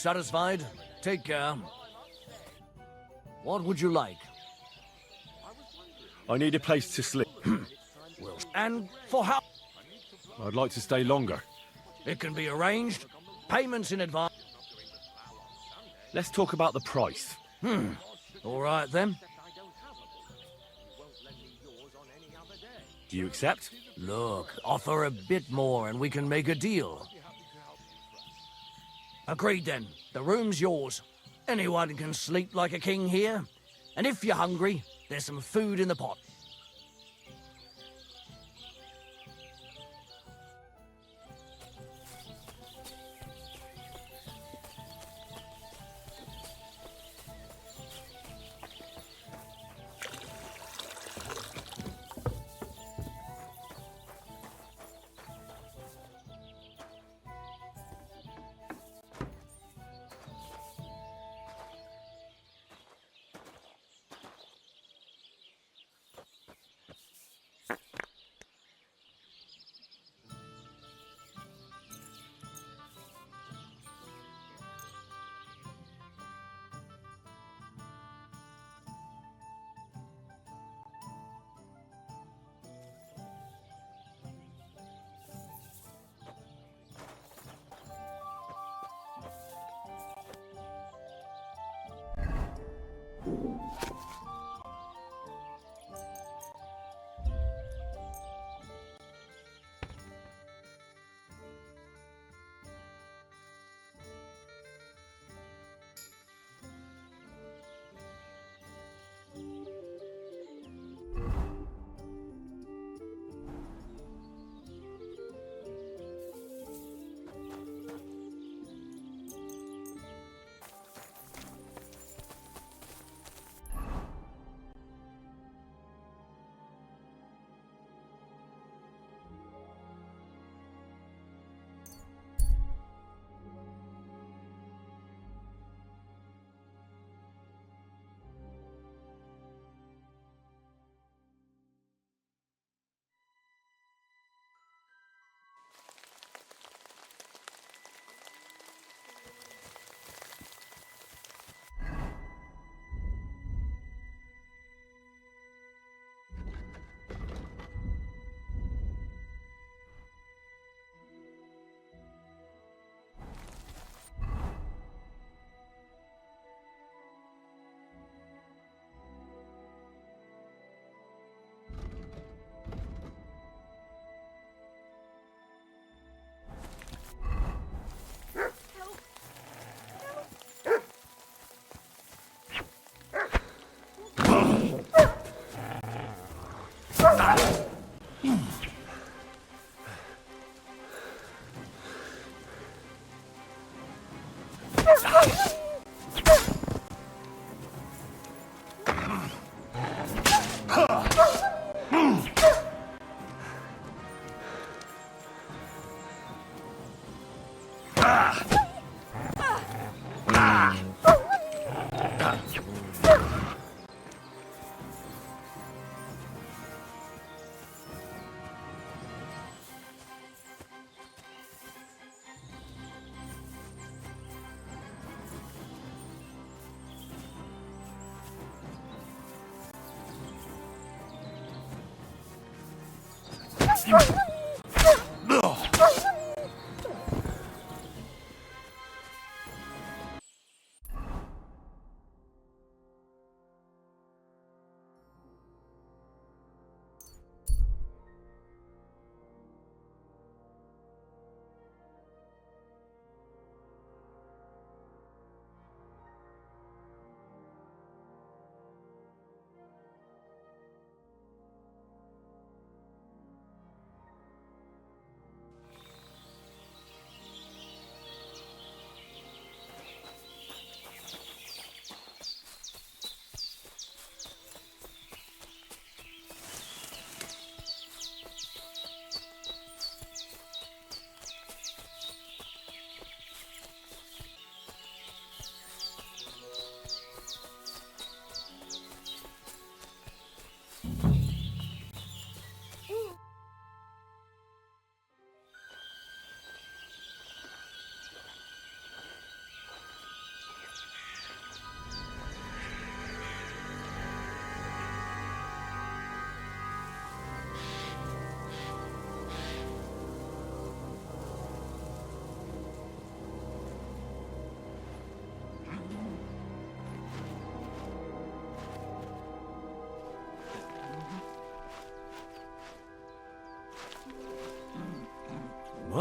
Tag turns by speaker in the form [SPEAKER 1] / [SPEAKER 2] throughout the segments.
[SPEAKER 1] satisfied? Take care. What would you like?
[SPEAKER 2] I need a place to sleep.
[SPEAKER 1] Well, and for how?
[SPEAKER 2] I'd like to stay longer.
[SPEAKER 1] It can be arranged. Payments in advance.
[SPEAKER 2] Let's talk about the price.
[SPEAKER 1] All right then.
[SPEAKER 2] Do you accept?
[SPEAKER 1] Look, offer a bit more and we can make a deal. Agreed then. The room's yours. Anyone can sleep like a king here. And if you're hungry, there's some food in the pot.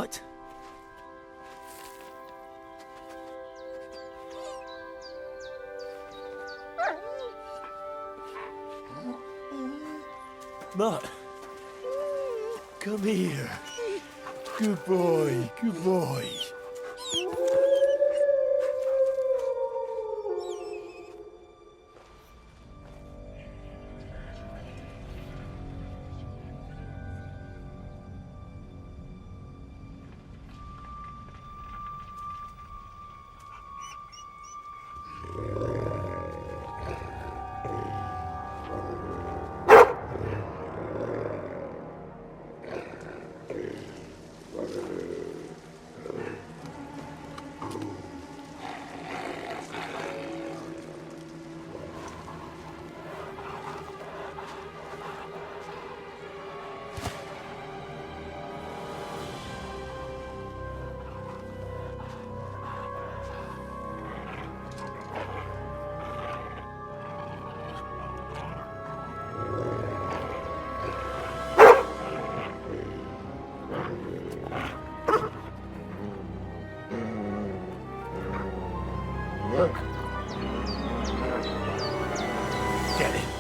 [SPEAKER 2] What? Mutt, come here. Good boy, good boy. Get it.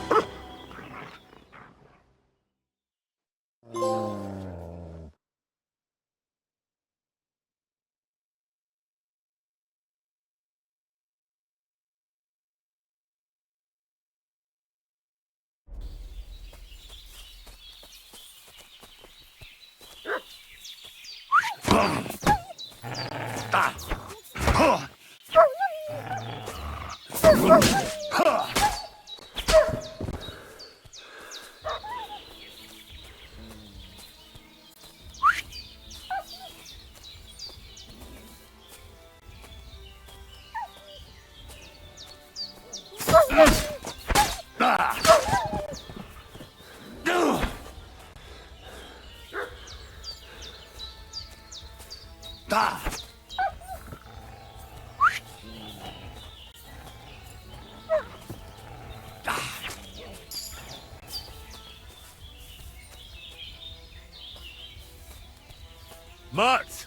[SPEAKER 2] Mutt!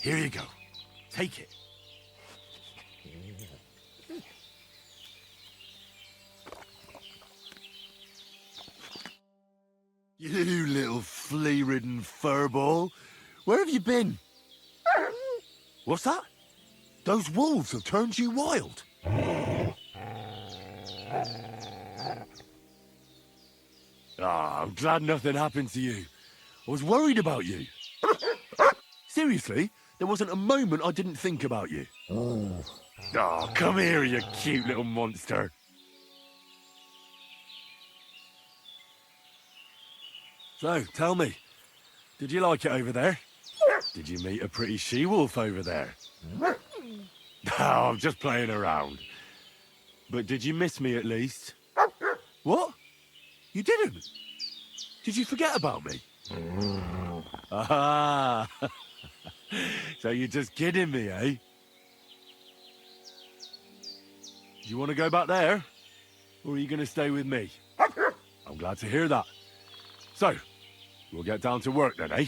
[SPEAKER 2] Here you go. Take it. You little flea-ridden furball. Where have you been? What's that? Those wolves have turned you wild. Ah, I'm glad nothing happened to you. I was worried about you. Seriously, there wasn't a moment I didn't think about you. Oh, come here, you cute little monster. So, tell me, did you like it over there? Did you meet a pretty she-wolf over there? No, I'm just playing around. But did you miss me at least? What? You didn't? Did you forget about me? Ah, so you're just kidding me, eh? Do you want to go back there? Or are you going to stay with me? I'm glad to hear that. So, we'll get down to work then, eh?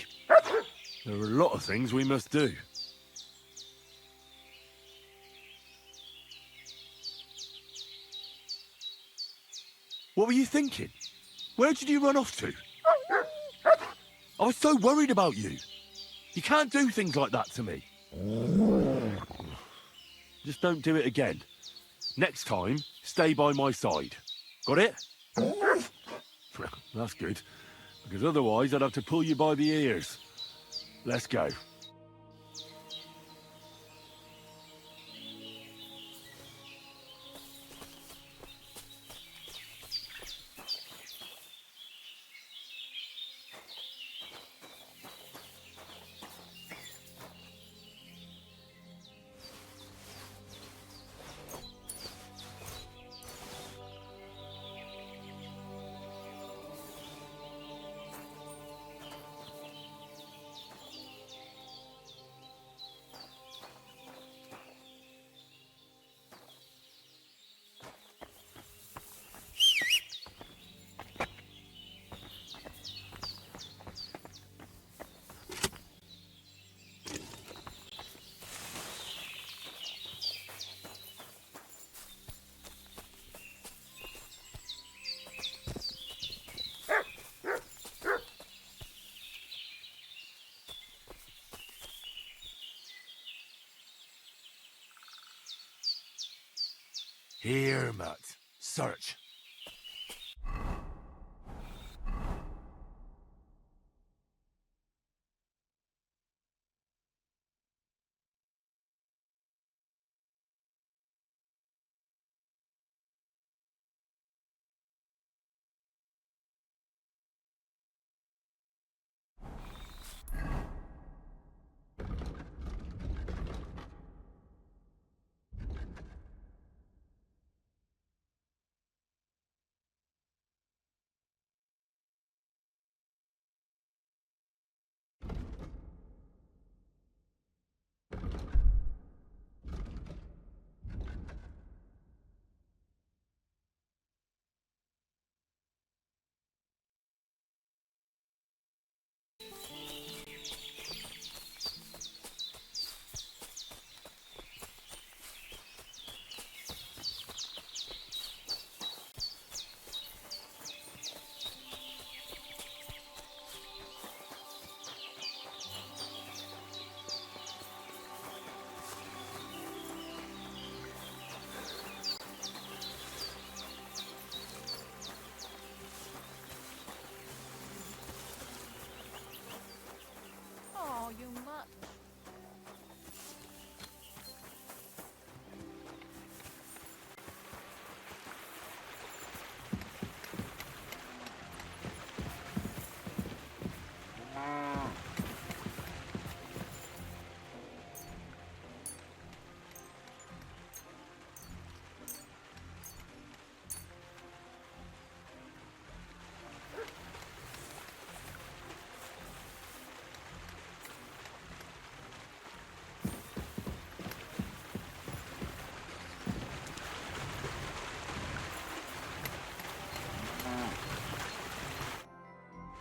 [SPEAKER 2] There are a lot of things we must do. What were you thinking? Where did you run off to? I was so worried about you. You can't do things like that to me. Just don't do it again. Next time, stay by my side. Got it? That's good. Because otherwise I'd have to pull you by the ears. Let's go. Here, Mutt. Search.
[SPEAKER 3] Oh, you mutt.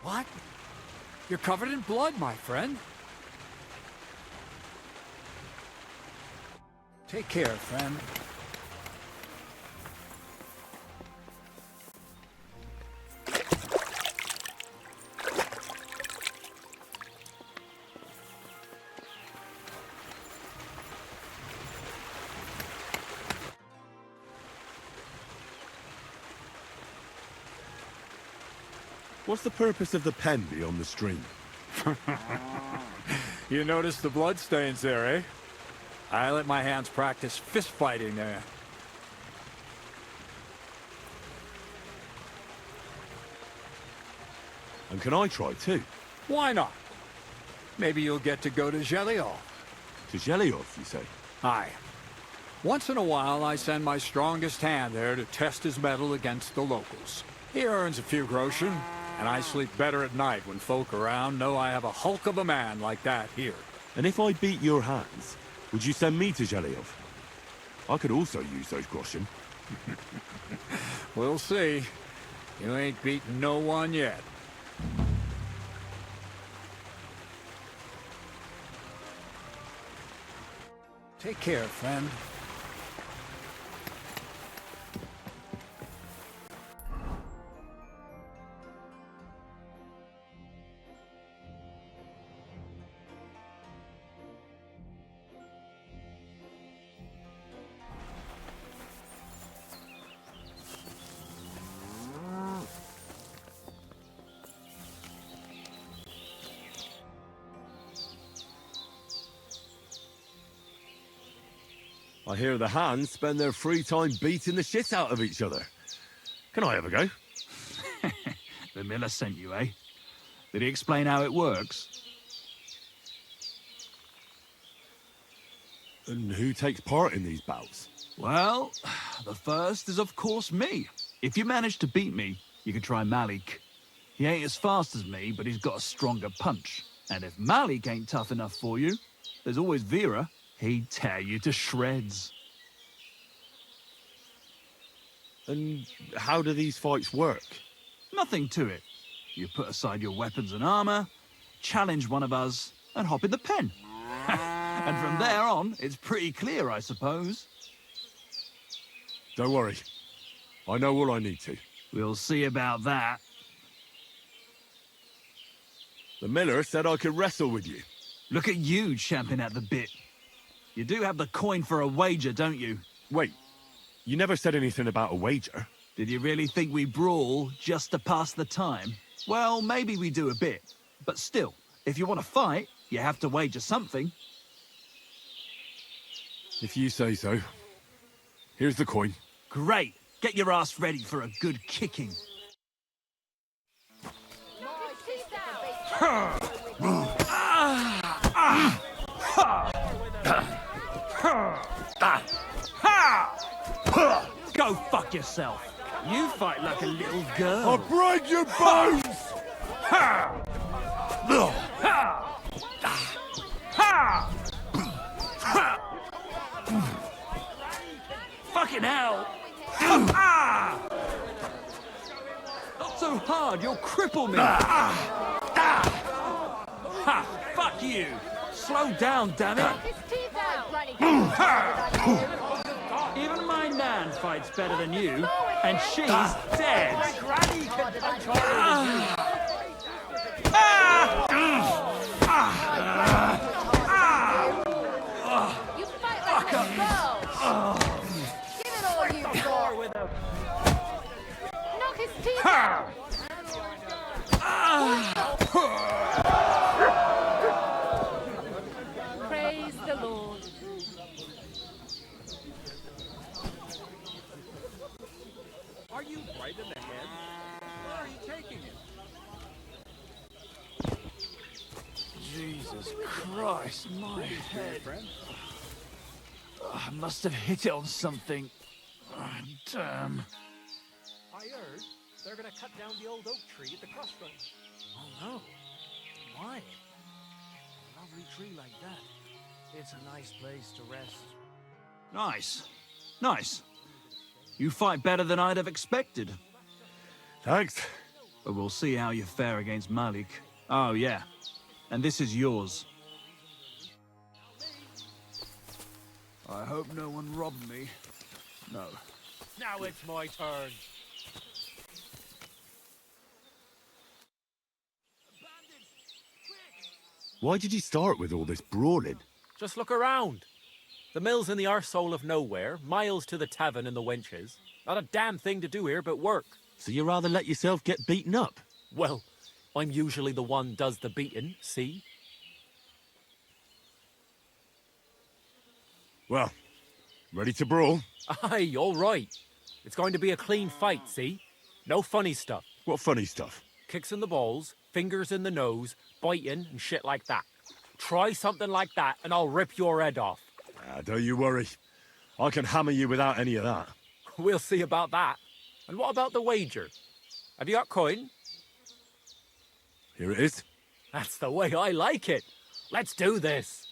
[SPEAKER 4] What? You're covered in blood, my friend. Take care, friend.
[SPEAKER 2] What's the purpose of the pen beyond the stream?
[SPEAKER 4] You notice the blood stains there, eh? I let my hands practice fist fighting there.
[SPEAKER 2] And can I try too?
[SPEAKER 4] Why not? Maybe you'll get to go to Zhelyov.
[SPEAKER 2] To Zhelyov, you say?
[SPEAKER 4] Aye. Once in a while, I send my strongest hand there to test his mettle against the locals. He earns a few groschen, and I sleep better at night when folk around know I have a hulk of a man like that here.
[SPEAKER 2] And if I beat your hands, would you send me to Zhelyov? I could also use those groschen.
[SPEAKER 4] We'll see. You ain't beaten no one yet. Take care, friend.
[SPEAKER 2] I hear the hands spend their free time beating the shit out of each other. Can I have a go?
[SPEAKER 5] The miller sent you, eh? Did he explain how it works?
[SPEAKER 2] And who takes part in these bouts?
[SPEAKER 5] Well, the first is of course me. If you manage to beat me, you can try Malik. He ain't as fast as me, but he's got a stronger punch. And if Malik ain't tough enough for you, there's always Vera. He'd tear you to shreds.
[SPEAKER 2] And how do these fights work?
[SPEAKER 5] Nothing to it. You put aside your weapons and armor, challenge one of us, and hop in the pen. And from there on, it's pretty clear, I suppose.
[SPEAKER 2] Don't worry. I know all I need to.
[SPEAKER 5] We'll see about that.
[SPEAKER 2] The miller said I could wrestle with you.
[SPEAKER 5] Look at you champing at the bit. You do have the coin for a wager, don't you?
[SPEAKER 2] Wait, you never said anything about a wager.
[SPEAKER 5] Did you really think we brawl just to pass the time? Well, maybe we do a bit. But still, if you want to fight, you have to wager something.
[SPEAKER 2] If you say so. Here's the coin.
[SPEAKER 5] Great. Get your ass ready for a good kicking. Go fuck yourself. You fight like a little girl.
[SPEAKER 2] I'll break your bones!
[SPEAKER 5] Fucking hell! Not so hard, you'll cripple me! Ha! Fuck you! Slow down, damn it! Even my nan fights better than you, and she's dead!
[SPEAKER 3] You fight like a girl. Give it all you got. Knock his teeth out. Praise the Lord.
[SPEAKER 4] Are you right in the head? Where are you taking it?
[SPEAKER 5] Jesus Christ, my head. I must have hit it on something. Damn.
[SPEAKER 6] I heard they're gonna cut down the old oak tree at the crossroads.
[SPEAKER 1] Oh no. Why? A lovely tree like that. It's a nice place to rest.
[SPEAKER 5] Nice. Nice. You fight better than I'd have expected.
[SPEAKER 2] Thanks.
[SPEAKER 5] But we'll see how you fare against Malik. Oh, yeah. And this is yours. I hope no one robbed me. No.
[SPEAKER 6] Now it's my turn.
[SPEAKER 2] Why did you start with all this brawling?
[SPEAKER 6] Just look around. The mill's in the arsehole of nowhere, miles to the tavern and the wenches. Not a damn thing to do here but work.
[SPEAKER 2] So you rather let yourself get beaten up?
[SPEAKER 6] Well, I'm usually the one does the beating, see?
[SPEAKER 2] Well, ready to brawl?
[SPEAKER 6] Aye, all right. It's going to be a clean fight, see? No funny stuff.
[SPEAKER 2] What funny stuff?
[SPEAKER 6] Kicks in the balls, fingers in the nose, biting and shit like that. Try something like that and I'll rip your head off.
[SPEAKER 2] Don't you worry. I can hammer you without any of that.
[SPEAKER 6] We'll see about that. And what about the wager? Have you got coin?
[SPEAKER 2] Here it is.
[SPEAKER 6] That's the way I like it. Let's do this.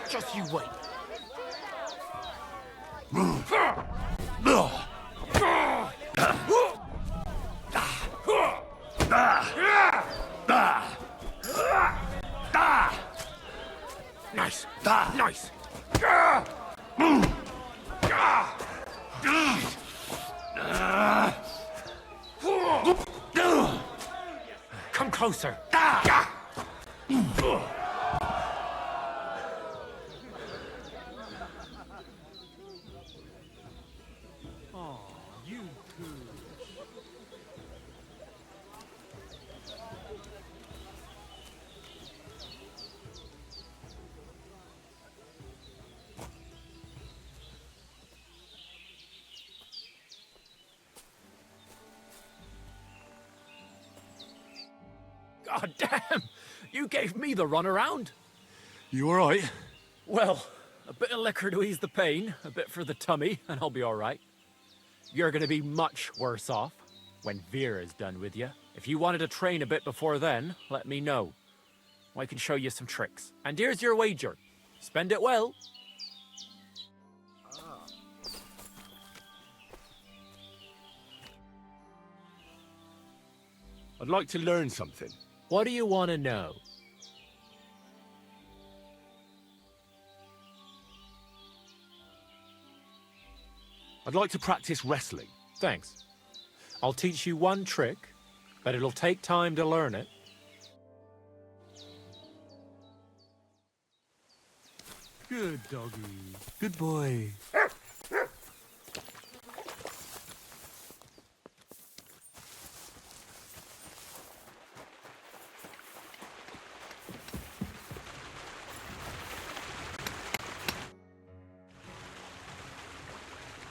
[SPEAKER 6] Just you wait. Nice. Nice. Come closer. God damn! You gave me the runaround.
[SPEAKER 2] You alright?
[SPEAKER 6] Well, a bit of liquor to ease the pain, a bit for the tummy, and I'll be all right. You're going to be much worse off when Vera's done with you. If you wanted to train a bit before then, let me know. I can show you some tricks. And here's your wager. Spend it well.
[SPEAKER 2] I'd like to learn something.
[SPEAKER 6] What do you want to know?
[SPEAKER 2] I'd like to practice wrestling.
[SPEAKER 6] Thanks. I'll teach you one trick, but it'll take time to learn it.
[SPEAKER 5] Good doggy. Good boy.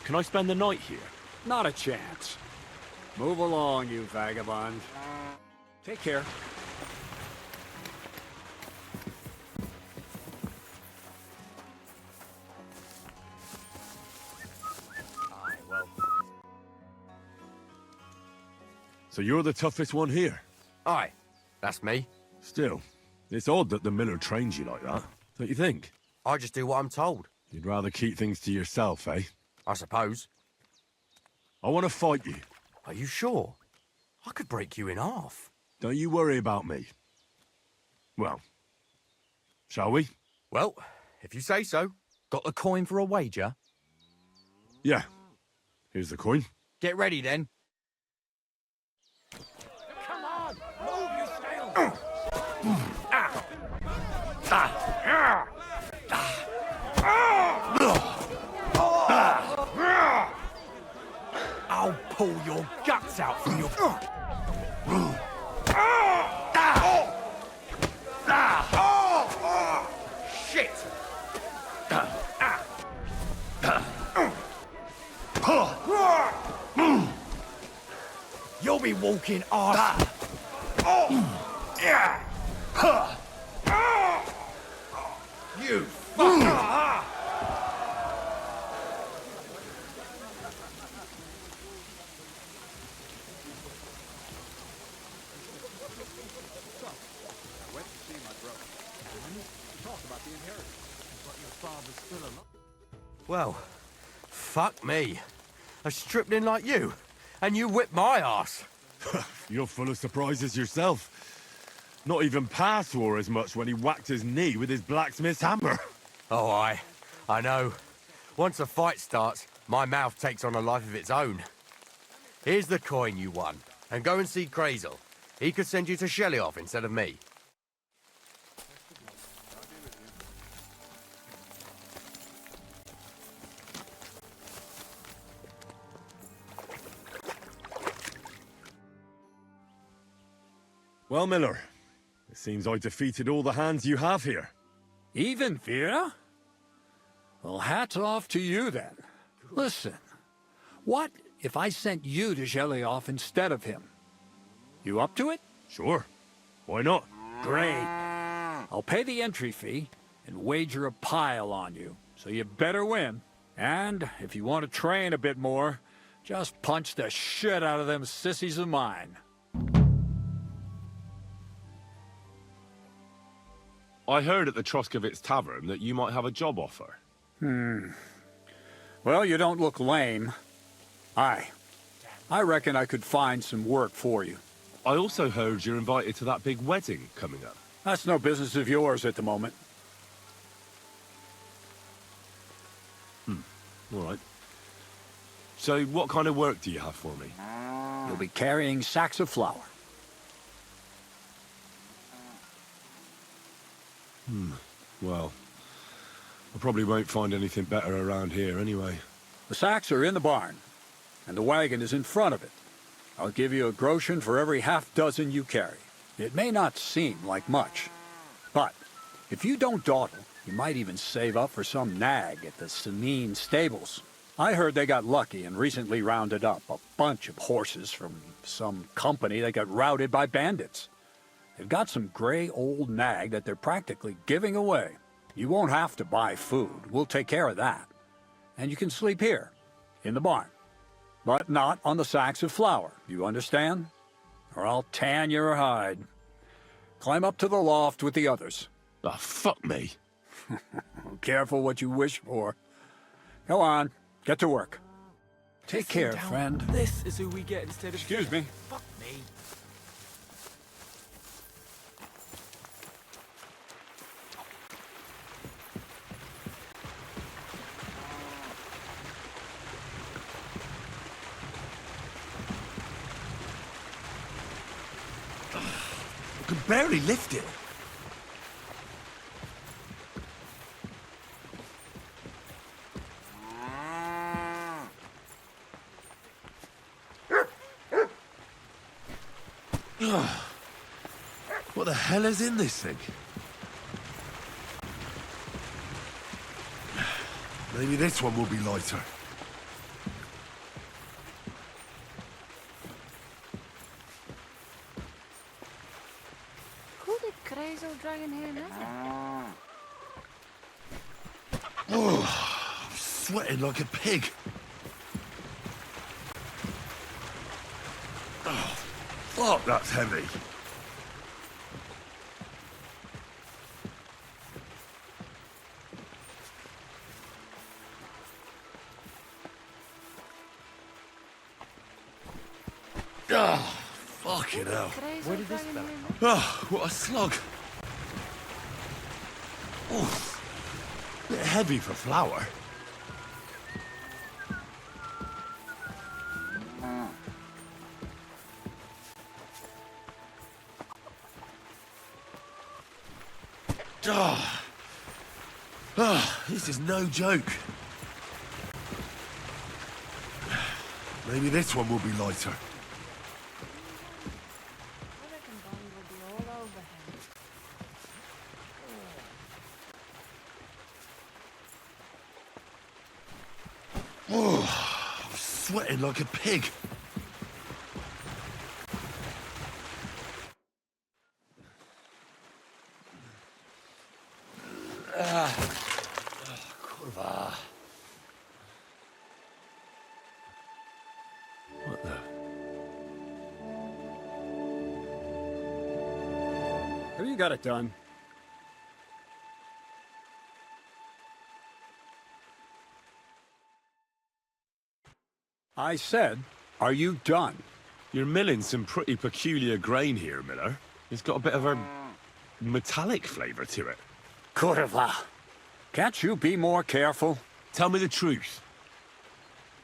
[SPEAKER 2] Can I spend the night here?
[SPEAKER 4] Not a chance. Move along, you vagabond. Take care.
[SPEAKER 2] So you're the toughest one here?
[SPEAKER 7] Aye, that's me.
[SPEAKER 2] Still, it's odd that the miller trains you like that, don't you think?
[SPEAKER 7] I just do what I'm told,
[SPEAKER 2] You'd rather keep things to yourself, eh?
[SPEAKER 7] I suppose.
[SPEAKER 2] I want to fight you.
[SPEAKER 7] Are you sure? I could break you in half.
[SPEAKER 2] Don't you worry about me. Well, shall we?
[SPEAKER 7] Well, if you say so. Got the coin for a wager?
[SPEAKER 2] Yeah. Here's the coin.
[SPEAKER 7] Get ready then.
[SPEAKER 6] Come on! Move, you scale!
[SPEAKER 7] I'll pull your guts out from your... Shit! You'll be walking arse. You fucker! Well, fuck me. I stripped in like you, and you whipped my ass.
[SPEAKER 2] You're full of surprises yourself. Not even Pa swore as much when he whacked his knee with his blacksmith's hammer.
[SPEAKER 7] Oh, I know. Once a fight starts, my mouth takes on a life of its own. Here's the coin you won, and go and see Crazel. He could send you to Shelly-off instead of me.
[SPEAKER 2] Well, Miller, it seems I defeated all the hands you have here.
[SPEAKER 4] Even Vera? Well, hats off to you then. Listen, what if I sent you to Shelly-off instead of him? You up to it?
[SPEAKER 2] Sure. Why not?
[SPEAKER 4] Great. I'll pay the entry fee and wager a pile on you, so you better win. And if you want to train a bit more, just punch the shit out of them sissies of mine.
[SPEAKER 2] I heard at the Troskovitz Tavern that you might have a job offer.
[SPEAKER 4] Well, you don't look lame. I reckon I could find some work for you.
[SPEAKER 2] I also heard you're invited to that big wedding coming up.
[SPEAKER 4] That's no business of yours at the moment.
[SPEAKER 2] All right. So what kind of work do you have for me?
[SPEAKER 4] You'll be carrying sacks of flour.
[SPEAKER 2] Well, I probably won't find anything better around here anyway.
[SPEAKER 4] The sacks are in the barn, and the wagon is in front of it. I'll give you a groschen for every half dozen you carry. It may not seem like much, but if you don't dawdle, you might even save up for some nag at the Samine stables. I heard they got lucky and recently rounded up a bunch of horses from some company that got routed by bandits. They've got some gray old nag that they're practically giving away. You won't have to buy food. We'll take care of that. And you can sleep here, in the barn. But not on the sacks of flour, you understand? Or I'll tan your hide. Climb up to the loft with the others.
[SPEAKER 2] Ah, fuck me.
[SPEAKER 4] Careful what you wish for. Go on, get to work. Take care, friend.
[SPEAKER 6] This is who we get instead of...
[SPEAKER 4] Excuse me.
[SPEAKER 6] Fuck me.
[SPEAKER 2] I can barely lift it. What the hell is in this thing? Maybe this one will be lighter.
[SPEAKER 3] Who did Crazel dragon here now?
[SPEAKER 2] I'm sweating like a pig. Oh, fuck, that's heavy. Oh, fucking hell.
[SPEAKER 3] Where did this go?
[SPEAKER 2] Oh, what a slug. Oh, bit heavy for flour. Oh. Oh, this is no joke. Maybe this one will be lighter.
[SPEAKER 3] I reckon Bonnie will be all over him.
[SPEAKER 2] Oh, I'm sweating like a pig. Kurwa. What the?
[SPEAKER 4] Have you got it done? I said, are you done?
[SPEAKER 2] You're milling some pretty peculiar grain here, Miller. It's got a bit of a metallic flavour to it.
[SPEAKER 4] Kurwa. Can't you be more careful?
[SPEAKER 2] Tell me the truth.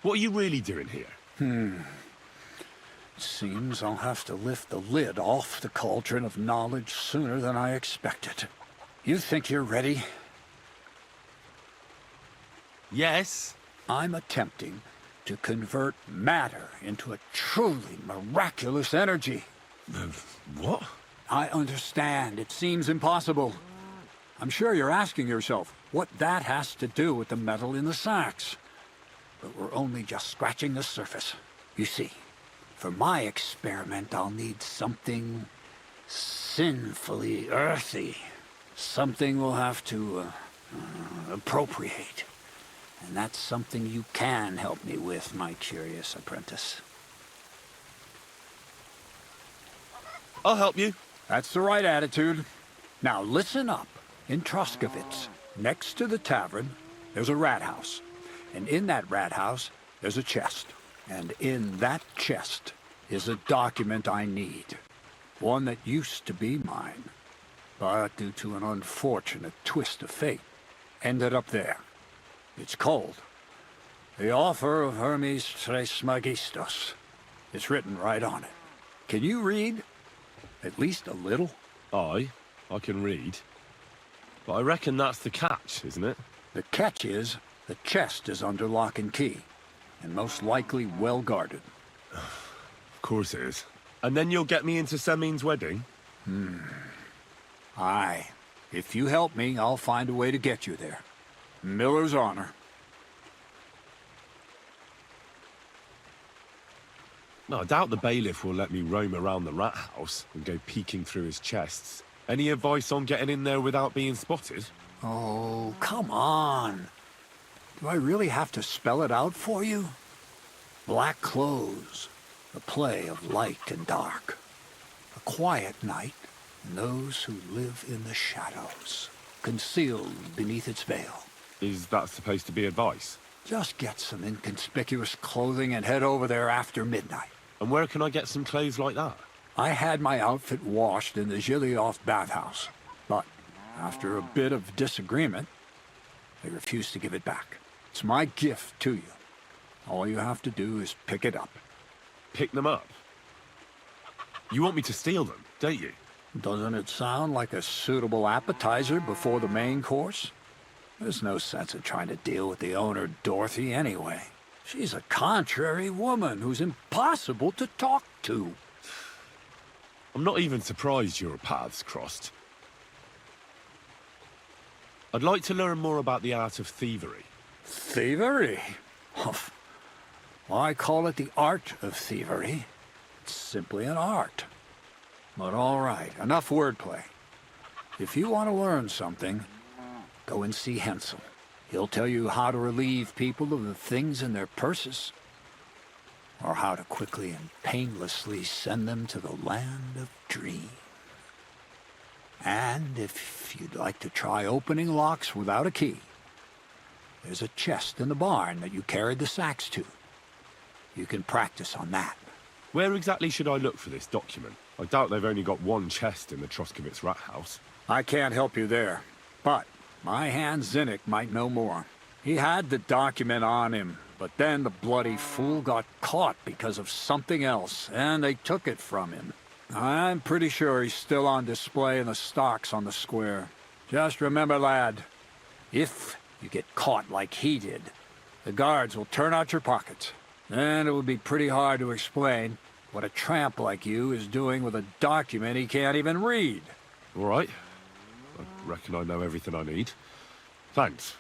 [SPEAKER 2] What are you really doing here?
[SPEAKER 4] Seems I'll have to lift the lid off the cauldron of knowledge sooner than I expected. You think you're ready?
[SPEAKER 2] Yes.
[SPEAKER 4] I'm attempting to convert matter into a truly miraculous energy.
[SPEAKER 2] What?
[SPEAKER 4] I understand. It seems impossible. I'm sure you're asking yourself what that has to do with the metal in the sacks. But we're only just scratching the surface. You see, for my experiment, I'll need something sinfully earthy. Something we'll have to appropriate. And that's something you can help me with, my curious apprentice.
[SPEAKER 2] I'll help you.
[SPEAKER 4] That's the right attitude. Now listen up. In Troskovitz, next to the tavern, there's a rat house. And in that rat house, there's a chest. And in that chest is a document I need. One that used to be mine. But due to an unfortunate twist of fate, ended up there. It's called The Offer of Hermes Trismegistos. It's written right on it. Can you read? At least a little?
[SPEAKER 2] I can read. But I reckon that's the catch, isn't it?
[SPEAKER 4] The catch is, the chest is under lock and key, and most likely well guarded.
[SPEAKER 2] Of course it is. And then you'll get me into Semin's wedding?
[SPEAKER 4] Aye. If you help me, I'll find a way to get you there. Miller's honor.
[SPEAKER 2] No, I doubt the bailiff will let me roam around the rat house and go peeking through his chests. Any advice on getting in there without being spotted?
[SPEAKER 4] Oh, come on. Do I really have to spell it out for you? Black clothes, a play of light and dark. A quiet night, and those who live in the shadows, concealed beneath its veil.
[SPEAKER 2] Is that supposed to be advice?
[SPEAKER 4] Just get some inconspicuous clothing and head over there after midnight.
[SPEAKER 2] And where can I get some clothes like that?
[SPEAKER 4] I had my outfit washed in the Gilioff bathhouse, but after a bit of disagreement, they refused to give it back. It's my gift to you. All you have to do is pick it up.
[SPEAKER 2] Pick them up? You want me to steal them, don't you?
[SPEAKER 4] Doesn't it sound like a suitable appetizer before the main course? There's no sense in trying to deal with the owner, Dorothy, anyway. She's a contrary woman who's impossible to talk to.
[SPEAKER 2] I'm not even surprised your paths crossed. I'd like to learn more about the art of thievery.
[SPEAKER 4] Thievery? Humph. Why call it the art of thievery? It's simply an art. But all right, enough wordplay. If you want to learn something, go and see Hensel. He'll tell you how to relieve people of the things in their purses, or how to quickly and painlessly send them to the land of dreams. And if you'd like to try opening locks without a key, there's a chest in the barn that you carried the sacks to. You can practice on that.
[SPEAKER 2] Where exactly should I look for this document? I doubt they've only got one chest in the Troskovitz rat house.
[SPEAKER 4] I can't help you there, but my hand Zinnik might know more. He had the document on him, but then the bloody fool got caught because of something else, and they took it from him. I'm pretty sure he's still on display in the stocks on the square. Just remember, lad, if you get caught like he did, the guards will turn out your pockets. And it would be pretty hard to explain what a tramp like you is doing with a document he can't even read.
[SPEAKER 2] All right. I reckon I know everything I need. Thanks.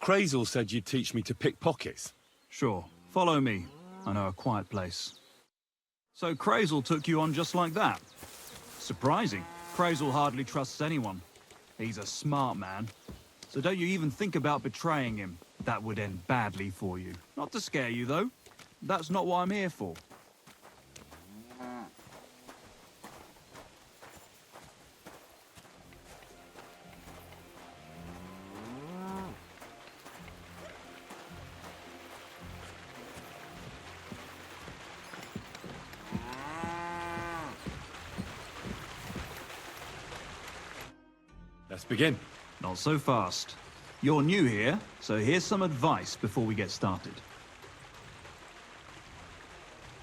[SPEAKER 2] Crazel said you'd teach me to pick pockets.
[SPEAKER 5] Sure. Follow me. I know a quiet place. So Crazel took you on just like that. Surprising. Crazel hardly trusts anyone. He's a smart man. So don't you even think about betraying him. That would end badly for you. Not to scare you, though. That's not what I'm here for.
[SPEAKER 2] Let's begin.
[SPEAKER 5] Not so fast. You're new here, so here's some advice before we get started.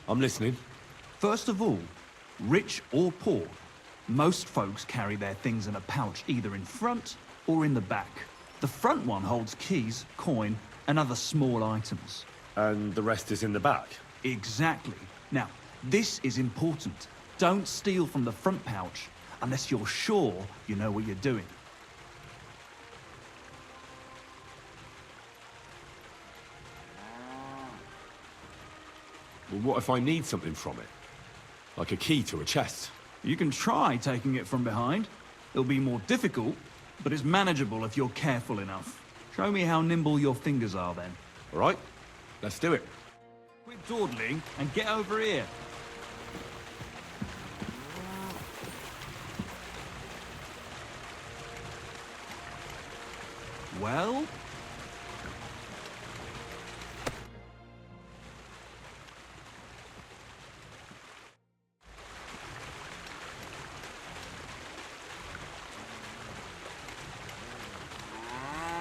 [SPEAKER 2] I'm listening.
[SPEAKER 5] First of all, rich or poor, most folks carry their things in a pouch either in front or in the back. The front one holds keys, coin, and other small items.
[SPEAKER 2] And the rest is in the back.
[SPEAKER 5] Exactly. Now, this is important. Don't steal from the front pouch unless you're sure you know what you're doing.
[SPEAKER 2] Well, what if I need something from it? Like a key to a chest?
[SPEAKER 5] You can try taking it from behind. It'll be more difficult, but it's manageable if you're careful enough. Show me how nimble your fingers are then.
[SPEAKER 2] All right, let's do it.
[SPEAKER 5] Quit dawdling and get over here. Well?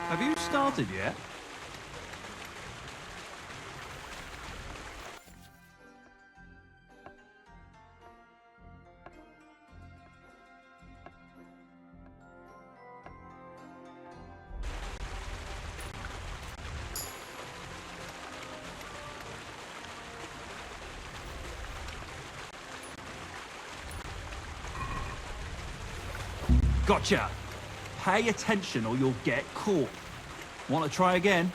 [SPEAKER 5] Have you started yet? Gotcha! Pay attention or you'll get caught. Want to try again?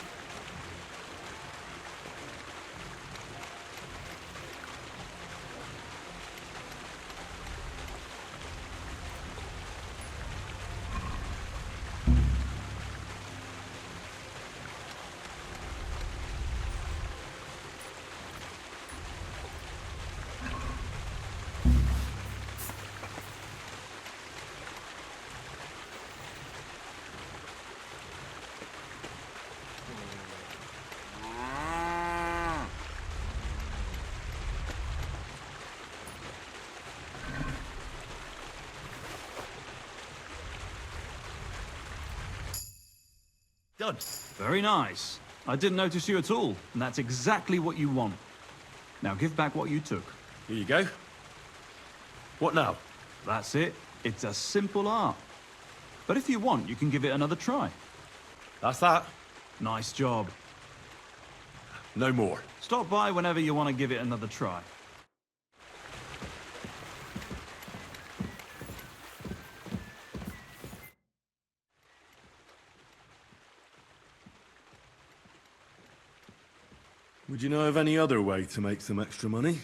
[SPEAKER 2] Done.
[SPEAKER 5] Very nice. I didn't notice you at all, and that's exactly what you want. Now give back what you took.
[SPEAKER 2] Here you go. What now?
[SPEAKER 5] That's it. It's a simple art. But if you want, you can give it another try.
[SPEAKER 2] That's that.
[SPEAKER 5] Nice job.
[SPEAKER 2] No more.
[SPEAKER 5] Stop by whenever you want to give it another try.
[SPEAKER 2] Would you know of any other way to make some extra money?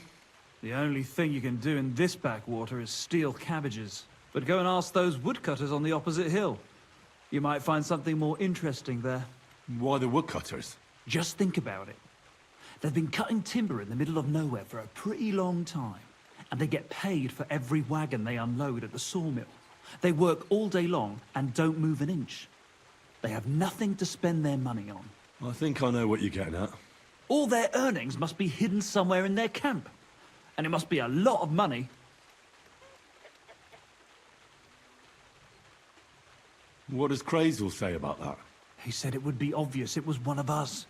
[SPEAKER 5] The only thing you can do in this backwater is steal cabbages. But go and ask those woodcutters on the opposite hill. You might find something more interesting there.
[SPEAKER 2] Why the woodcutters?
[SPEAKER 5] Just think about it. They've been cutting timber in the middle of nowhere for a pretty long time. And they get paid for every wagon they unload at the sawmill. They work all day long and don't move an inch. They have nothing to spend their money on.
[SPEAKER 2] I think I know what you're getting at.
[SPEAKER 5] All their earnings must be hidden somewhere in their camp. And it must be a lot of money.
[SPEAKER 2] What does Crazel say about that?
[SPEAKER 5] He said it would be obvious it was one of us.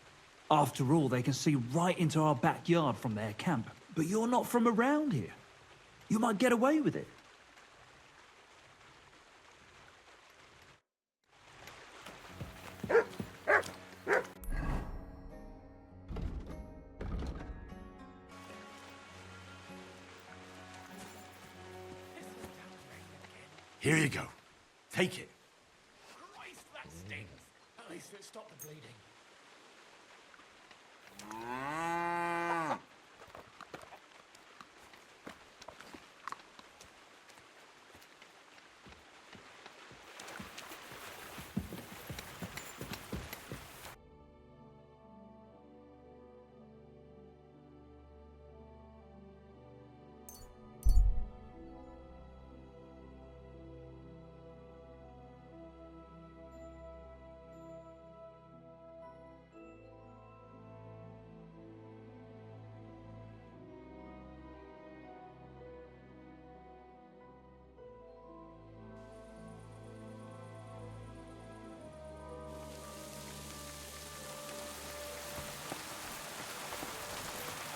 [SPEAKER 5] After all, they can see right into our backyard from their camp. But you're not from around here. You might get away with it.
[SPEAKER 2] Here you go. Take it.
[SPEAKER 1] Christ, that stinks. least it stopped the bleeding.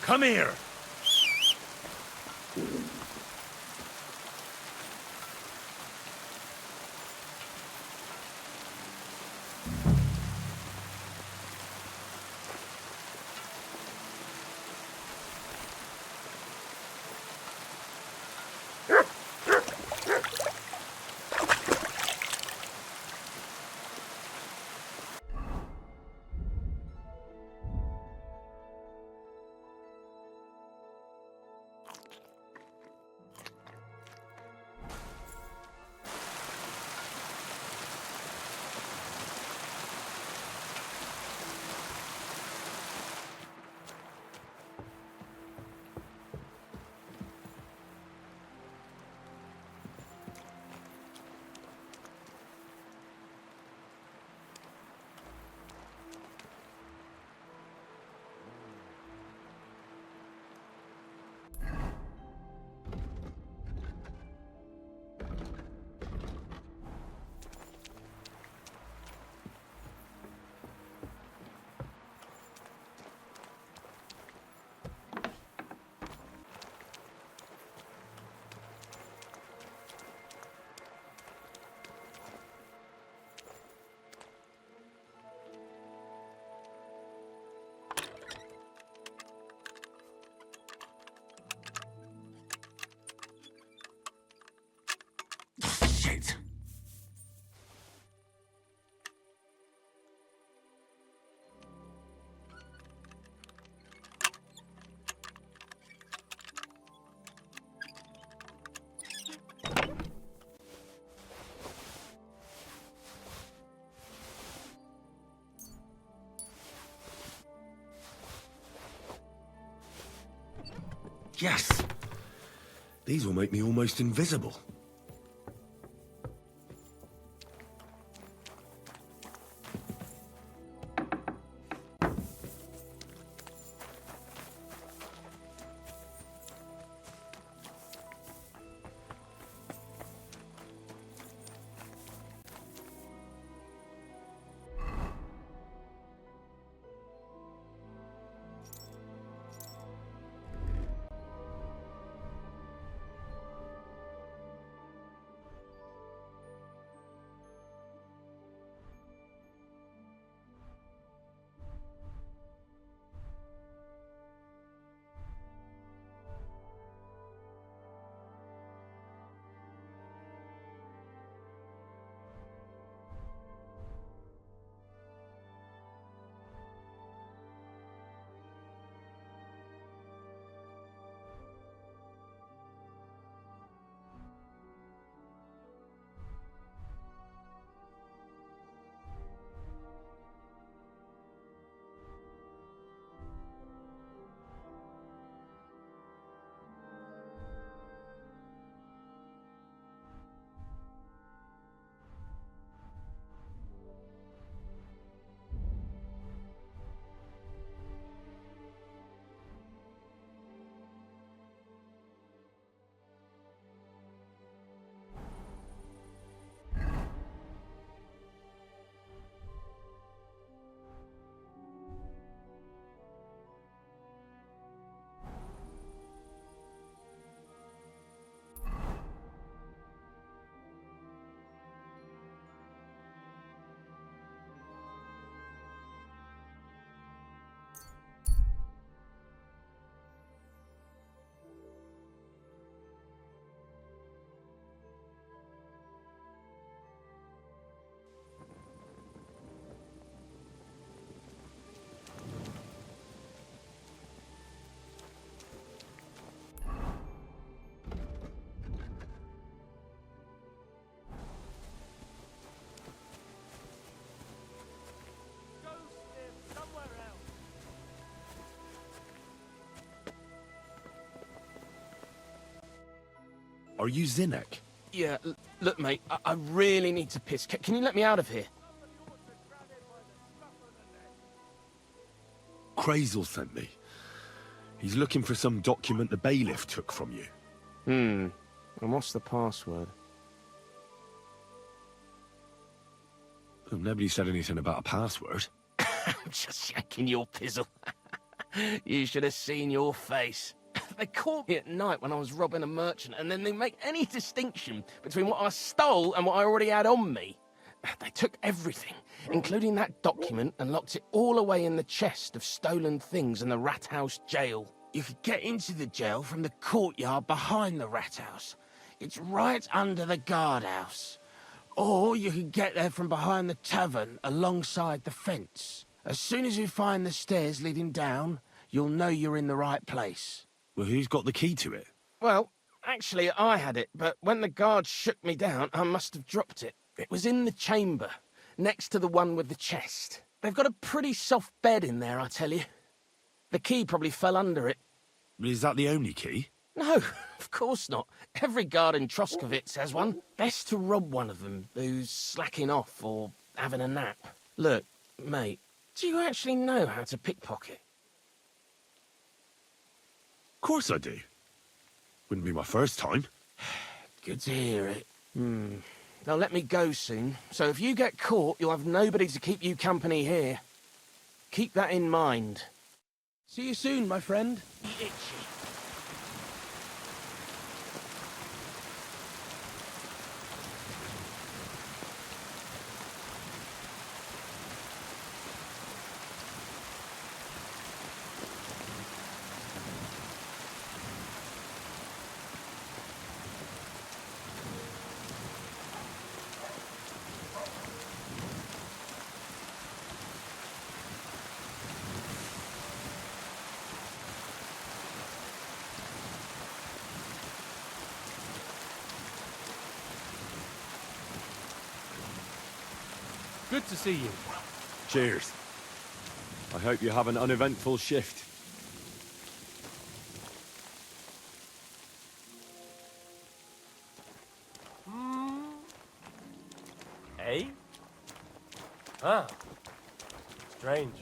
[SPEAKER 2] Come here! Shit! Yes! These will make me almost invisible. Are you Zinnek?
[SPEAKER 8] Yeah, look, mate, I really need to piss. Can you let me out of here?
[SPEAKER 2] Krazel sent me. He's looking for some document the bailiff took from you.
[SPEAKER 8] And what's the password?
[SPEAKER 2] Well, nobody said anything about a password.
[SPEAKER 8] I'm just shaking your pizzle. You should have seen your face. They caught me at night when I was robbing a merchant, and then they make any distinction between what I stole and what I already had on me. They took everything, including that document, and locked it all away in the chest of stolen things in the Rat House jail. You could get into the jail from the courtyard behind the Rat House. It's right under the guardhouse. Or you could get there from behind the tavern alongside the fence. As soon as you find the stairs leading down, you'll know you're in the right place.
[SPEAKER 2] Well, who's got the key to it?
[SPEAKER 8] Well, actually, I had it, but when the guards shook me down, I must have dropped it. It was in the chamber, next to the one with the chest. They've got a pretty soft bed in there, I tell you. The key probably fell under it.
[SPEAKER 2] Is that the only key?
[SPEAKER 8] No, of course not. Every guard in Troskovitz has one. Best to rob one of them who's slacking off or having a nap. Look, mate, do you actually know how to pickpocket?
[SPEAKER 2] Of course I do. Wouldn't be my first time.
[SPEAKER 8] Good to hear it. They'll let me go soon, so if you get caught, you'll have nobody to keep you company here. Keep that in mind. See you soon, my friend. Itchy.
[SPEAKER 6] Good to see you.
[SPEAKER 2] Cheers. I hope you have an uneventful shift.
[SPEAKER 9] Eh? Ah. Strange.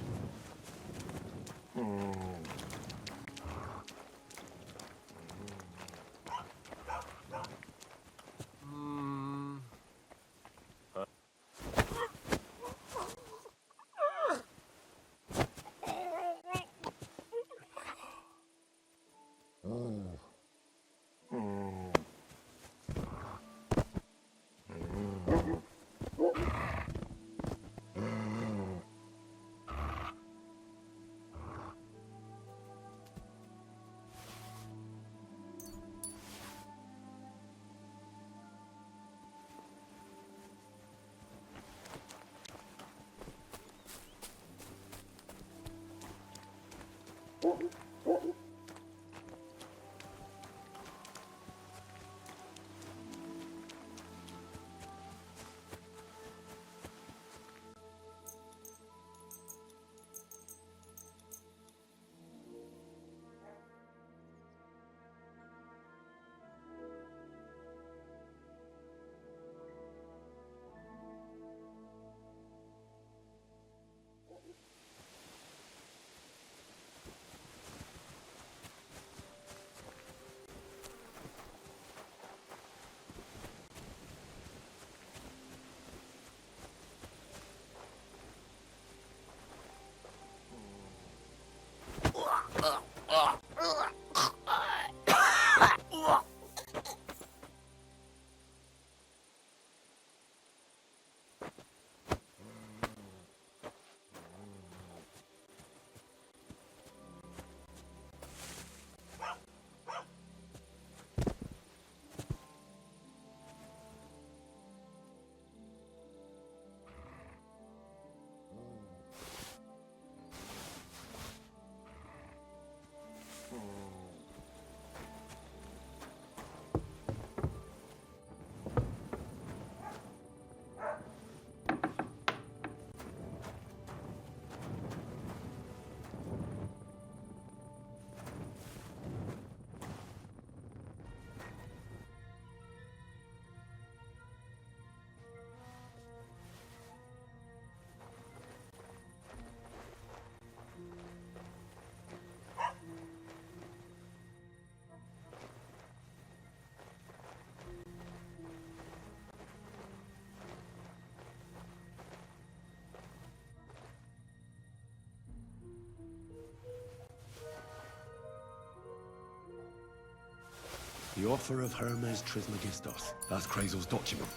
[SPEAKER 2] The offer of Hermes Trismegistos. That's Krazel's document.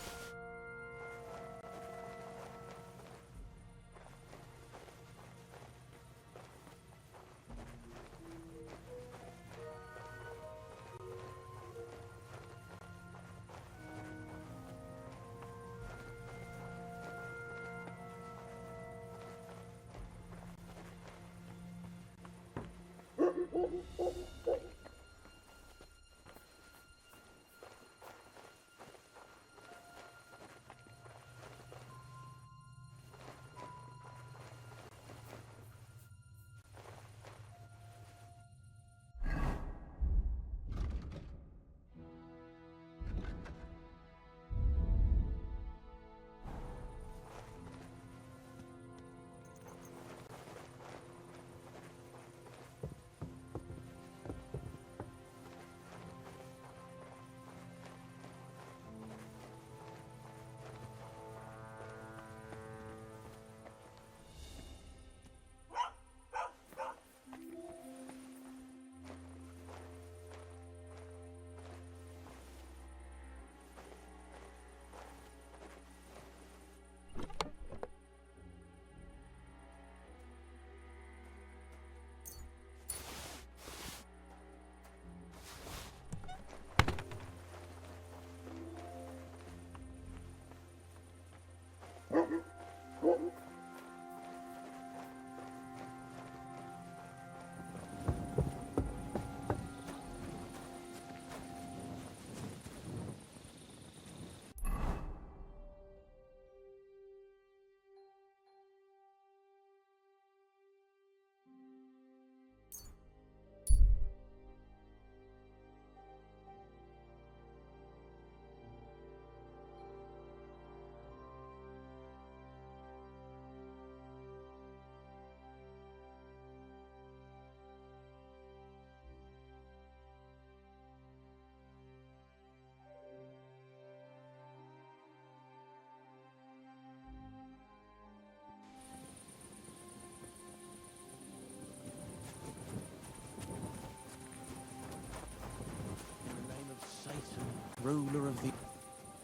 [SPEAKER 1] Ruler of the...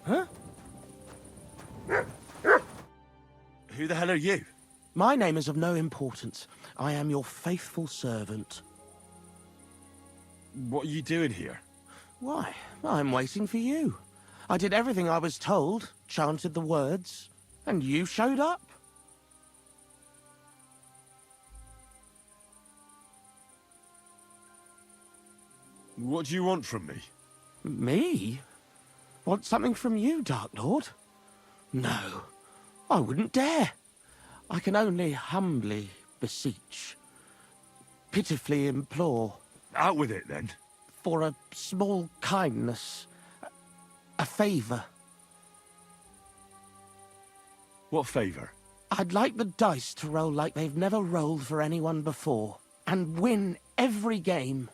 [SPEAKER 8] Huh?
[SPEAKER 2] Who the hell are you?
[SPEAKER 8] My name is of no importance. I am your faithful servant.
[SPEAKER 2] What are you doing here?
[SPEAKER 8] Why, I'm waiting for you. I did everything I was told, chanted the words, and you showed up.
[SPEAKER 2] What do you want from me?
[SPEAKER 8] Me? Want something from you, Dark Lord? No, I wouldn't dare. I can only humbly beseech, pitifully implore.
[SPEAKER 2] Out with it, then.
[SPEAKER 8] For a small kindness, a favour.
[SPEAKER 2] What favour?
[SPEAKER 8] I'd like the dice to roll like they've never rolled for anyone before, and win every game.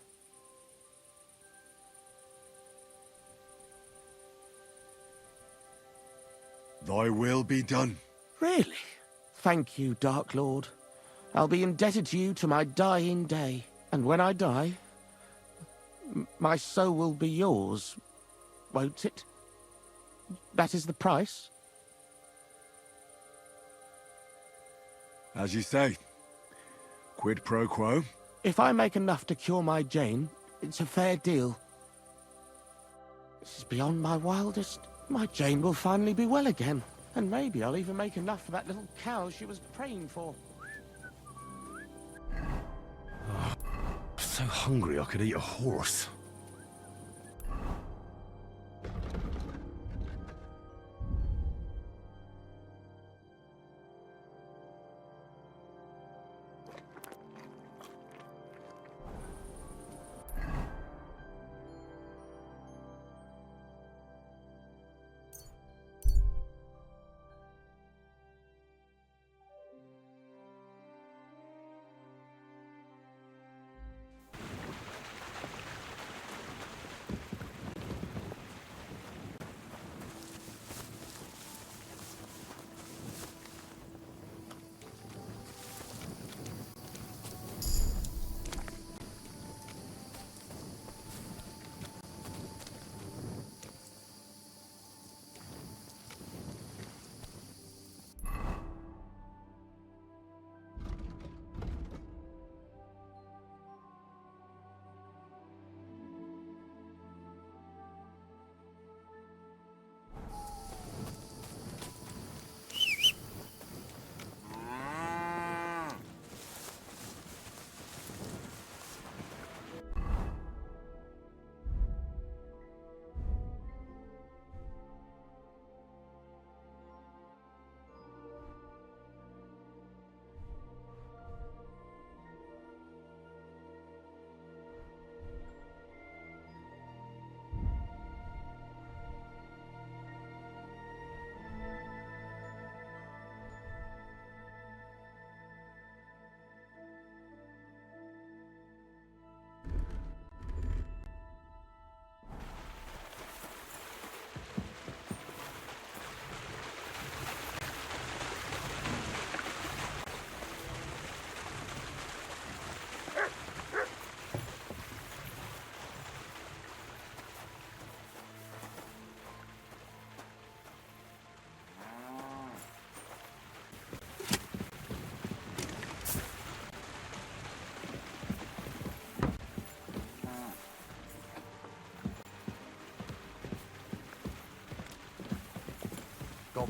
[SPEAKER 2] Thy will be done.
[SPEAKER 8] Really? Thank you, Dark Lord. I'll be indebted to you to my dying day. And when I die, my soul will be yours, won't it? That is the price?
[SPEAKER 2] As you say. Quid pro quo?
[SPEAKER 8] If I make enough to cure my Jane, it's a fair deal. This is beyond my wildest. My Jane will finally be well again. And maybe I'll even make enough for that little cow she was praying for.
[SPEAKER 2] So hungry I could eat a horse.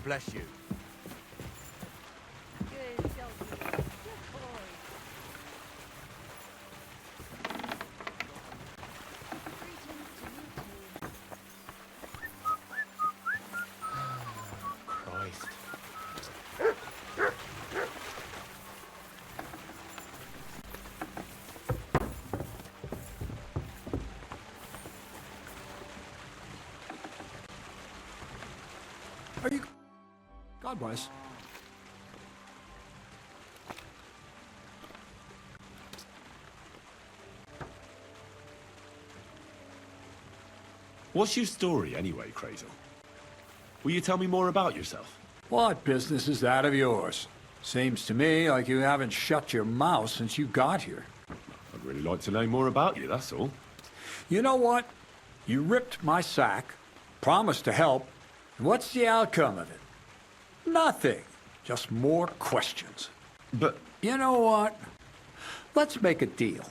[SPEAKER 7] God bless you.
[SPEAKER 3] Good doggy. Good boy. Greetings to you too.
[SPEAKER 8] Christ.
[SPEAKER 4] Are you... God bless.
[SPEAKER 2] What's your story anyway, Crazel? Will you tell me more about yourself?
[SPEAKER 4] What business is that of yours? Seems to me like you haven't shut your mouth since you got here.
[SPEAKER 2] I'd really like to know more about you, that's all.
[SPEAKER 4] You know what? You ripped my sack, promised to help, and what's the outcome of it? Nothing. Just more questions.
[SPEAKER 2] But...
[SPEAKER 4] You know what? Let's make a deal.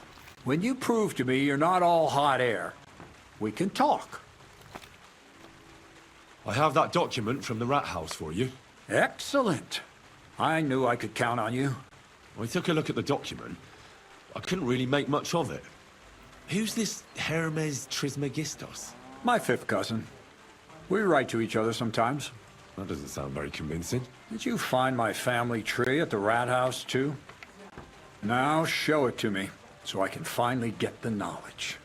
[SPEAKER 4] When you prove to me you're not all hot air, we can talk.
[SPEAKER 2] I have that document from the rat house for you.
[SPEAKER 4] Excellent. I knew I could count on you.
[SPEAKER 2] I took a look at the document. I couldn't really make much of it. Who's this Hermes Trismegistos?
[SPEAKER 4] My fifth cousin. We write to each other sometimes.
[SPEAKER 2] That doesn't sound very convincing.
[SPEAKER 4] Did you find my family tree at the rat house, too? Now show it to me, so I can finally get the knowledge.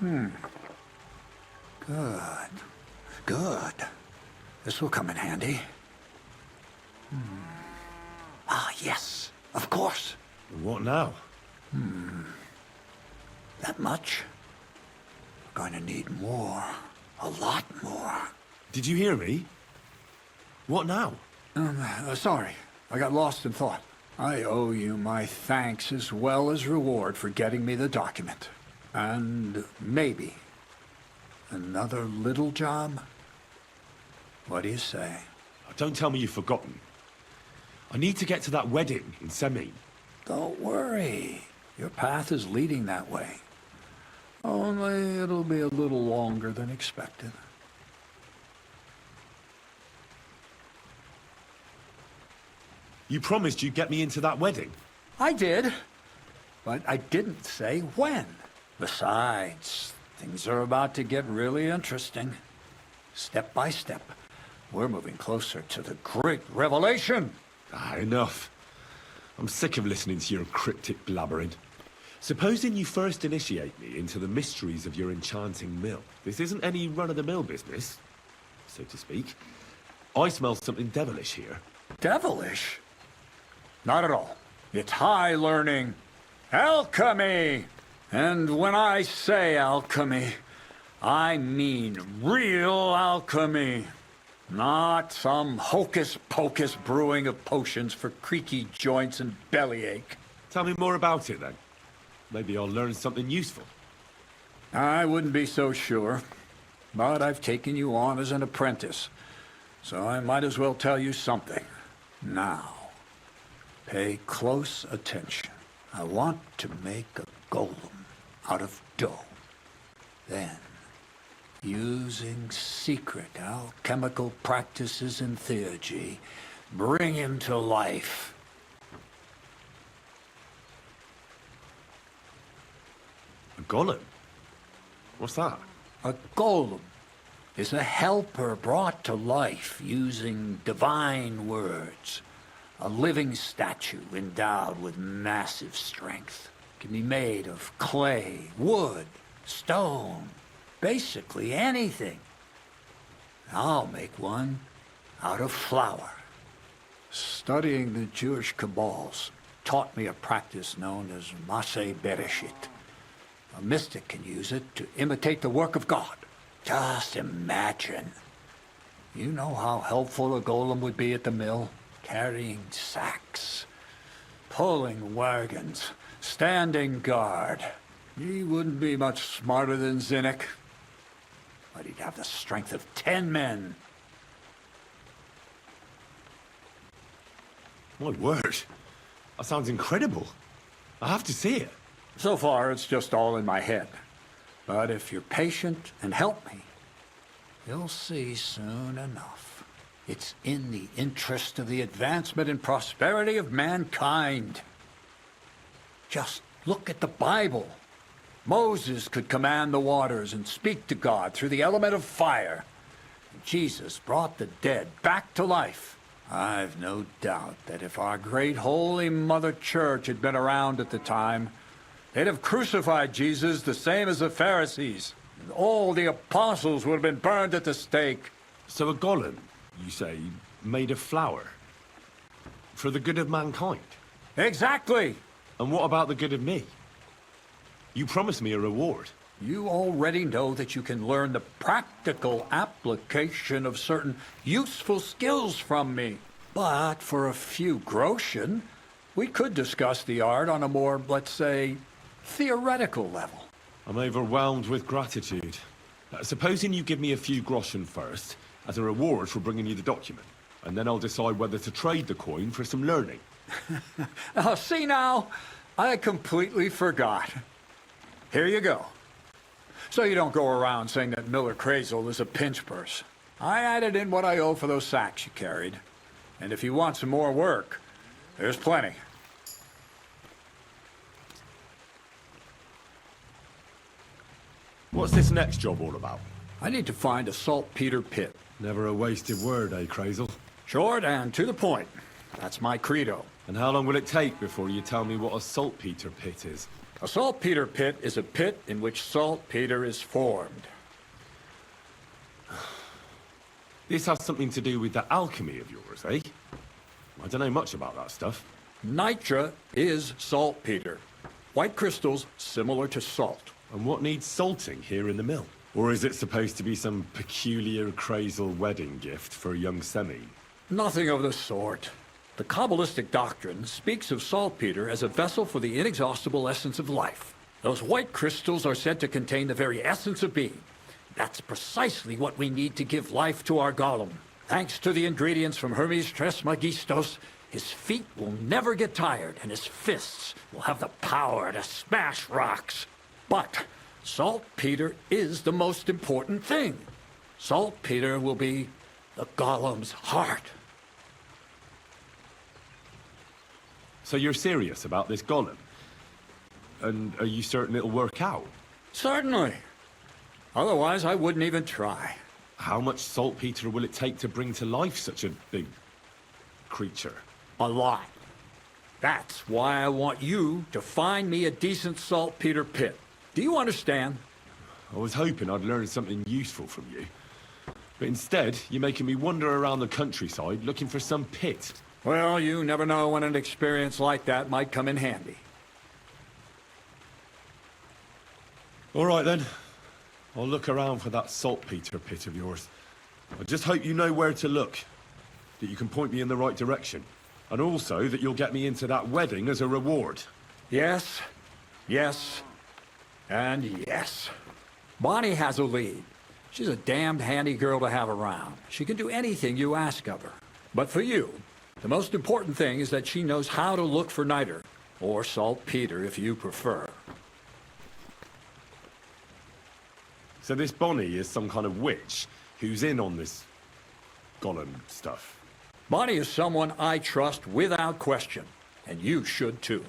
[SPEAKER 4] Good. Good. This will come in handy. Ah, yes. Of course.
[SPEAKER 2] What now?
[SPEAKER 4] That much? We're going to need more. A lot more.
[SPEAKER 2] Did you hear me? What now?
[SPEAKER 4] Sorry. I got lost in thought. I owe you my thanks as well as reward for getting me the document. And maybe another little job? What do you say?
[SPEAKER 2] Don't tell me you've forgotten. I need to get to that wedding in Semin.
[SPEAKER 4] Don't worry. Your path is leading that way. Only it'll be a little longer than expected.
[SPEAKER 2] You promised you'd get me into that wedding.
[SPEAKER 4] I did, but I didn't say when. Besides, things are about to get really interesting. Step by step, we're moving closer to the great revelation.
[SPEAKER 2] Ah, enough. I'm sick of listening to your cryptic blabbering. Supposing you first initiate me into the mysteries of your enchanting mill. This isn't any run-of-the-mill business, so to speak. I smell something devilish here.
[SPEAKER 4] Devilish? Not at all. It's high learning. Alchemy! And when I say alchemy, I mean real alchemy. Not some hocus-pocus brewing of potions for creaky joints and bellyache.
[SPEAKER 2] Tell me more about it, then. Maybe I'll learn something useful.
[SPEAKER 4] I wouldn't be so sure, but I've taken you on as an apprentice, so I might as well tell you something. Now, pay close attention. I want to make a golem out of dough. Then, using secret alchemical practices and theurgy, bring him to life.
[SPEAKER 2] A golem? What's that?
[SPEAKER 4] A golem is a helper brought to life using divine words. A living statue endowed with massive strength. Can be made of clay, wood, stone, basically anything. I'll make one out of flour. Studying the Jewish Kabbals taught me a practice known as Maseh Bereshit. A mystic can use it to imitate the work of God. Just imagine. You know how helpful a golem would be at the mill? Carrying sacks, pulling wagons, standing guard. He wouldn't be much smarter than Zinnik, but he'd have the strength of 10 men.
[SPEAKER 2] My word. That sounds incredible. I have to see it.
[SPEAKER 4] So far, it's just all in my head. But if you're patient and help me, You'll see soon enough. It's in the interest of the advancement and prosperity of mankind. Just look at the Bible. Moses could command the waters and speak to God through the element of fire. Jesus brought the dead back to life. I've no doubt that if our great Holy Mother Church had been around at the time, they'd have crucified Jesus the same as the Pharisees. And all the apostles would have been burned at the stake.
[SPEAKER 2] So a golem, you say, made of flour? For the good of mankind?
[SPEAKER 4] Exactly!
[SPEAKER 2] And what about the good of me? You promised me a reward.
[SPEAKER 4] You already know that you can learn the practical application of certain useful skills from me. But for a few groschen, we could discuss the art on a more, let's say, theoretical level.
[SPEAKER 2] I'm overwhelmed with gratitude. Supposing you give me a few groschen first, as a reward for bringing you the document, and then I'll decide whether to trade the coin for some learning.
[SPEAKER 4] Oh, see now, I completely forgot. Here you go. So you don't go around saying that Miller Crazel is a pinch purse. I added in what I owe for those sacks you carried. And if you want some more work, there's plenty.
[SPEAKER 2] What's this next job all about?
[SPEAKER 4] I need to find a saltpeter pit.
[SPEAKER 2] Never a wasted word, eh, Crazel?
[SPEAKER 4] Short and to the point. That's my credo.
[SPEAKER 2] And how long will it take before you tell me what a saltpeter pit is?
[SPEAKER 4] A saltpeter pit is a pit in which saltpeter is formed.
[SPEAKER 2] This has something to do with the alchemy of yours, eh? I don't know much about that stuff.
[SPEAKER 4] Nitra is saltpeter. White crystals similar to salt.
[SPEAKER 2] And what needs salting here in the mill? Or is it supposed to be some peculiar Crazel wedding gift for a young semi?
[SPEAKER 4] Nothing of the sort. The Kabbalistic doctrine speaks of saltpeter as a vessel for the inexhaustible essence of life. Those white crystals are said to contain the very essence of being. That's precisely what we need to give life to our golem. Thanks to the ingredients from Hermes Trismegistos, his feet will never get tired and his fists will have the power to smash rocks. But saltpeter is the most important thing. Saltpeter will be the golem's heart.
[SPEAKER 2] So you're serious about this golem? And are you certain it'll work out?
[SPEAKER 4] Certainly. Otherwise, I wouldn't even try.
[SPEAKER 2] How much saltpeter will it take to bring to life such a big creature?
[SPEAKER 4] A lot. That's why I want you to find me a decent saltpeter pit. Do you understand?
[SPEAKER 2] I was hoping I'd learn something useful from you. But instead, you're making me wander around the countryside looking for some pit.
[SPEAKER 4] Well, you never know when an experience like that might come in handy.
[SPEAKER 2] All right, then. I'll look around for that saltpeter pit of yours. I just hope you know where to look, that you can point me in the right direction, and also that you'll get me into that wedding as a reward.
[SPEAKER 4] Yes, yes, and yes. Bonnie has a lead. She's a damned handy girl to have around. She can do anything you ask of her. But for you, the most important thing is that she knows how to look for niter, or saltpeter if you prefer.
[SPEAKER 2] So this Bonnie is some kind of witch who's in on this golem stuff.
[SPEAKER 4] Bonnie is someone I trust without question, and you should too.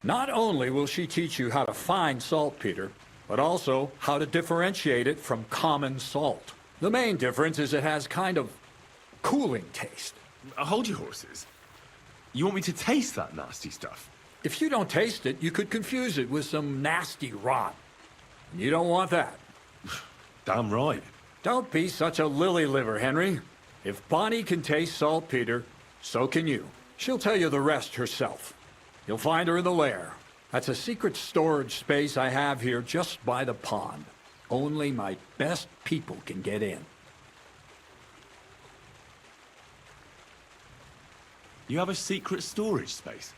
[SPEAKER 4] Not only will she teach you how to find saltpeter, but also how to differentiate it from common salt. The main difference is it has kind of cooling taste.
[SPEAKER 2] Hold your horses. You want me to taste that nasty stuff?
[SPEAKER 4] If you don't taste it, you could confuse it with some nasty rot. And you don't want that.
[SPEAKER 2] Damn right.
[SPEAKER 4] Don't be such a lily liver, Henry. If Bonnie can taste saltpeter, so can you. She'll tell you the rest herself. You'll find her in the lair. That's a secret storage space I have here just by the pond. Only my best people can get in.
[SPEAKER 2] You have a secret storage space?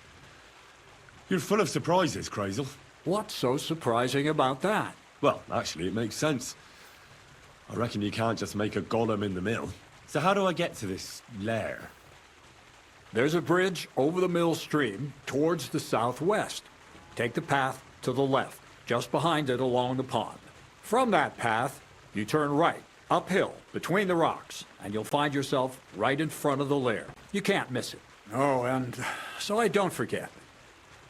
[SPEAKER 2] You're full of surprises, Crazel.
[SPEAKER 4] What's so surprising about that?
[SPEAKER 2] Well, actually, it makes sense. I reckon you can't just make a golem in the mill. So how do I get to this lair?
[SPEAKER 4] There's a bridge over the mill stream towards the southwest. Take the path to the left, just behind it along the pond. From that path, you turn right, Uphill, between the rocks, and you'll find yourself right in front of the lair. You can't miss it. Oh, and so I don't forget.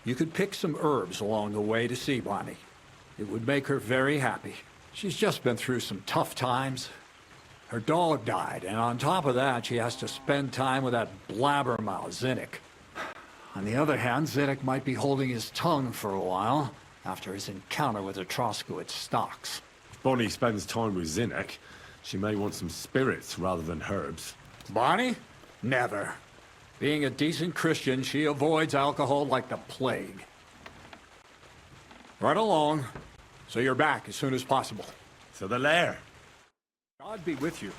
[SPEAKER 4] You could pick some herbs along the way to see Bonnie. It would make her very happy. She's just been through some tough times. Her dog died, and on top of that, she has to spend time with that blabbermouth, Zinnik. On the other hand, Zinnik might be holding his tongue for a while after his encounter with the Troskowitz stocks.
[SPEAKER 2] If Bonnie spends time with Zinnik, she may want some spirits rather than herbs.
[SPEAKER 4] Bonnie? Never. Being a decent Christian, she avoids alcohol like the plague. Right along. So you're back as soon as possible.
[SPEAKER 2] So the lair.
[SPEAKER 4] God be with you.